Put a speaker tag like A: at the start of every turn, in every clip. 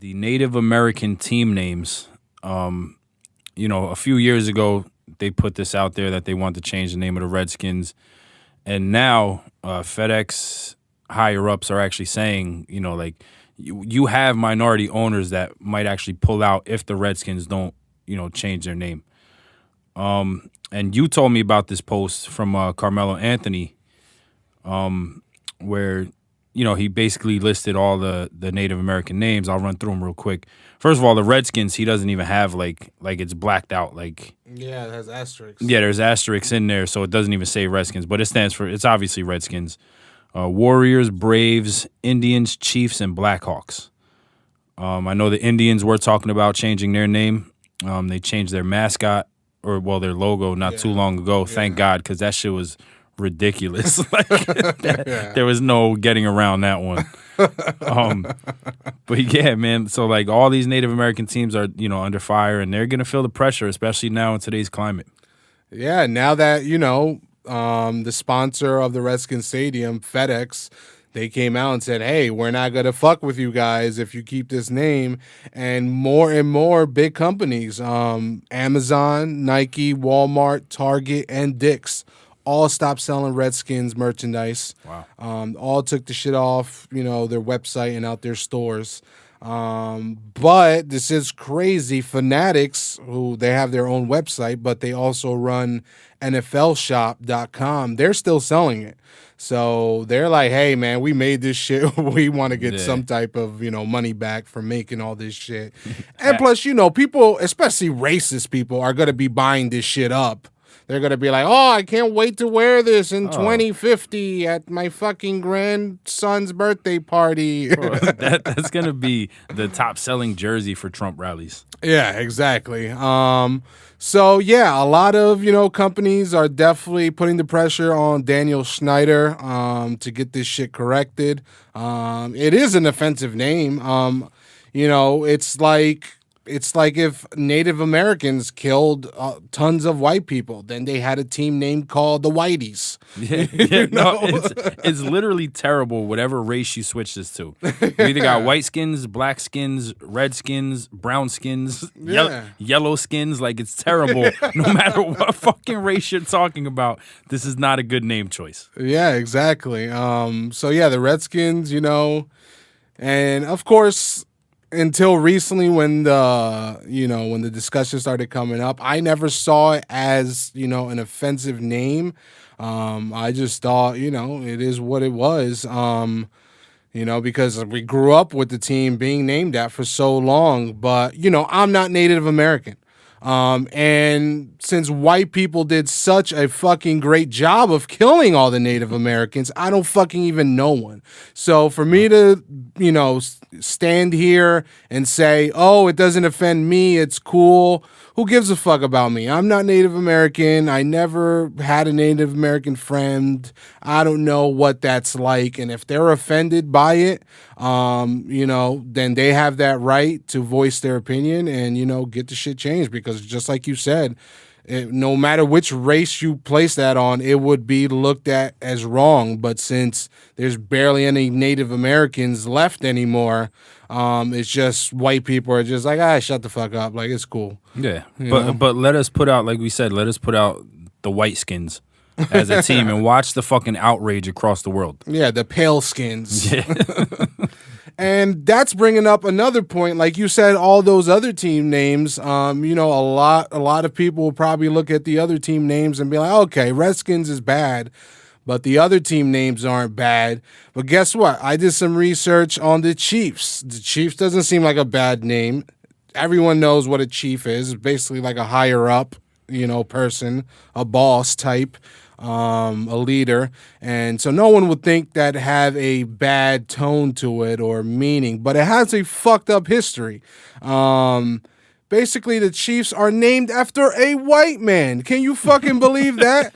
A: the Native American team names. A few years ago, they put this out there that they want to change the name of the Redskins. And now FedEx higher ups are actually saying, like, you have minority owners that might actually pull out if the Redskins don't, change their name. And you told me about this post from Carmelo Anthony, where he basically listed all the Native American names. I'll run through them real quick. First of all, the Redskins, he doesn't even have like it's blacked out.
B: Yeah, it has asterisks.
A: Yeah, there's asterisks in there, so it doesn't even say Redskins, but it's obviously Redskins. Warriors, Braves, Indians, Chiefs, and Blackhawks. I know the Indians were talking about changing their name. They changed their mascot, their logo not too long ago. Yeah. Thank God, because that shit was ridiculous. There was no getting around that one. But yeah, man. So like all these Native American teams are under fire, and they're gonna feel the pressure, especially now in today's climate.
B: Yeah, now that the sponsor of the Redskins Stadium, FedEx, they came out and said, hey, we're not going to fuck with you guys if you keep this name. And more big companies, Amazon, Nike, Walmart, Target, and Dick's, all stopped selling Redskins merchandise.
A: Wow.
B: All took the shit off, their website and out their stores. But this is crazy. Fanatics, who they have their own website, but they also run NFLshop.com. They're still selling it. So they're like, hey, man, we made this shit. We want to get some type of, money back for making all this shit. And plus, people, especially racist people, are going to be buying this shit up. They're going to be like, oh, I can't wait to wear this in 2050 at my fucking grandson's birthday party.
A: Bro, that's going to be the top-selling jersey for Trump rallies.
B: Yeah, exactly. So, yeah, a lot of, companies are definitely putting the pressure on Daniel Snyder to get this shit corrected. It is an offensive name. It's like if Native Americans killed tons of white people, then they had a team name called the Whiteys.
A: It's literally terrible, whatever race you switch this to. You either got white skins, black skins, red skins, brown skins, yellow skins. Like, it's terrible. No matter what fucking race you're talking about, this is not a good name choice.
B: Yeah, exactly. The Redskins, and of course, until recently when the discussion started coming up, I never saw it as, an offensive name. I just thought, it is what it was, because we grew up with the team being named that for so long. But, I'm not Native American. And since white people did such a fucking great job of killing all the Native Americans, I don't fucking even know one. So for me to, stand here and say, oh, it doesn't offend me, it's cool. Who gives a fuck about me? I'm not Native American. I never had a Native American friend. I don't know what that's like. And if they're offended by it, then they have that right to voice their opinion and, get the shit changed. Because just like you said, no matter which race you place that on, it would be looked at as wrong. But since there's barely any Native Americans left anymore, it's just white people are just like, shut the fuck up. Like, it's cool.
A: Yeah. But let us put out, like we said, the white skins as a team and watch the fucking outrage across the world.
B: Yeah, the pale skins. Yeah. And that's bringing up another point. Like you said, all those other team names, a lot of people will probably look at the other team names and be like, okay, Redskins is bad, but the other team names aren't bad. But guess what? I did some research on the Chiefs. The Chiefs doesn't seem like a bad name. Everyone knows what a chief is. It's basically like a higher up, person, a boss type. A leader, and so no one would think that have a bad tone to it or meaning, but it has a fucked up history. Basically, the Chiefs are named after a white man. Can you fucking believe that?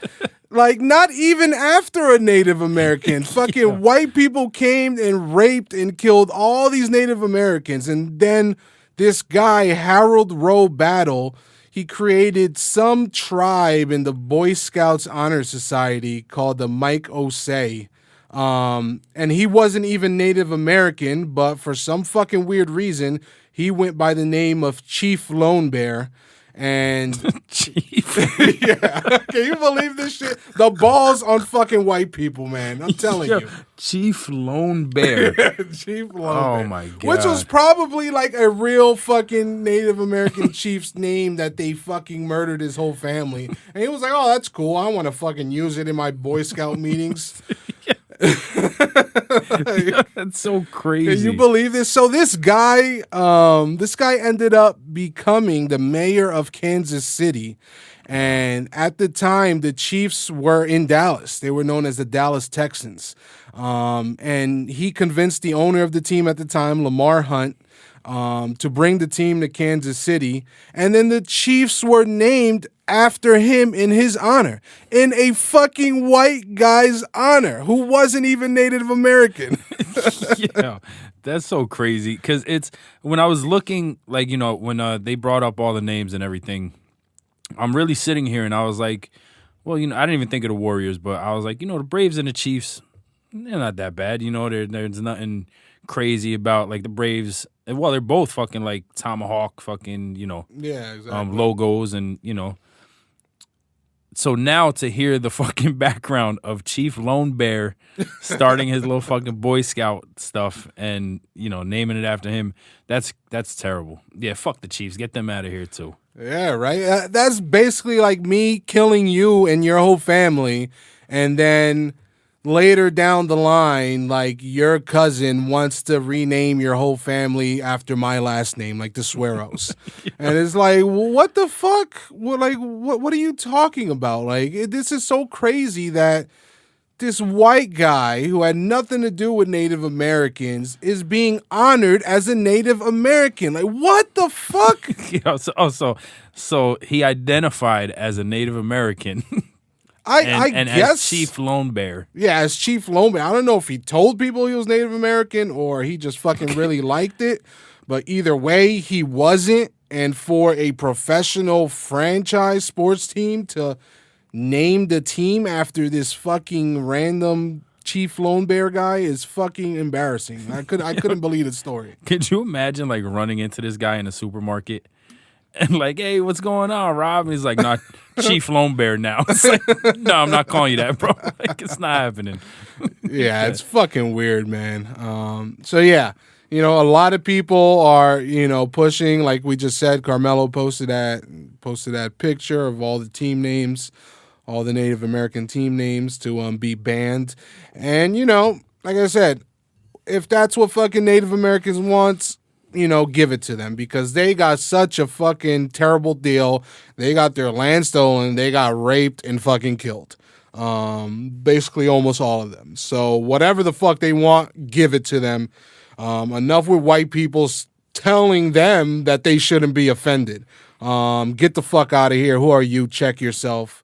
B: Like, not even after a Native American. Fucking white people came and raped and killed all these Native Americans, and then this guy, Harold Roe Battle, he created some tribe in the Boy Scouts Honor Society called the Mike Osei. And he wasn't even Native American, but for some fucking weird reason, he went by the name of Chief Lone Bear. And
A: Chief.
B: yeah, can you believe this shit? The balls on fucking white people, man. I'm telling you.
A: Chief Lone Bear.
B: Chief Lone
A: Oh
B: Bear.
A: my God.
B: Which was probably like a real fucking Native American chief's name that they fucking murdered his whole family. And he was like, oh, that's cool. I want to fucking use it in my Boy Scout meetings.
A: That's so crazy.
B: Can you believe this? So this guy ended up becoming the mayor of Kansas City. And at the time, the Chiefs were in Dallas. They were known as the Dallas Texans. And he convinced the owner of the team at the time, Lamar Hunt, to bring the team to Kansas City. And then the Chiefs were named after him in his honor, in a fucking white guy's honor who wasn't even Native American.
A: Yeah, that's so crazy. Because it's when I was looking, like, when they brought up all the names and everything, I'm really sitting here and I was like, well, I didn't even think of the Warriors, but I was like, the Braves and the Chiefs, they're not that bad. There's nothing crazy about like the Braves. Well, they're both fucking like tomahawk fucking,
B: Yeah, exactly.
A: logos and, So now to hear the fucking background of Chief Lone Bear starting his little fucking Boy Scout stuff and, naming it after him, that's terrible. Yeah, fuck the Chiefs. Get them out of here too.
B: Yeah, right. That's basically like me killing you and your whole family, and then later down the line, like your cousin wants to rename your whole family after my last name, like the Sweros. Yeah. And it's like, what the fuck? What are you talking about? Like, this is so crazy that this white guy who had nothing to do with Native Americans is being honored as a Native American. Like, what the fuck?
A: So he identified as a Native American.
B: I guess
A: as Chief Lone Bear.
B: Yeah, as Chief Lone Bear. I don't know if he told people he was Native American or he just fucking really liked it. But either way, he wasn't. And for a professional franchise sports team to name the team after this fucking random Chief Lone Bear guy is fucking embarrassing. I couldn't believe the story.
A: Could you imagine like running into this guy in a supermarket? And like, hey, what's going on, Rob? And he's like, no, Chief Lone Bear now. It's like, no, I'm not calling you that, bro. Like, it's not happening.
B: Yeah, it's fucking weird, man. So yeah, a lot of people are, pushing, like we just said, Carmelo posted that picture of all the team names, all the Native American team names to be banned. And, like I said, if that's what fucking Native Americans want, give it to them because they got such a fucking terrible deal. They got their land stolen. They got raped and fucking killed. Basically almost all of them. So whatever the fuck they want, give it to them. Enough with white people telling them that they shouldn't be offended. Get the fuck out of here. Who are you? Check yourself.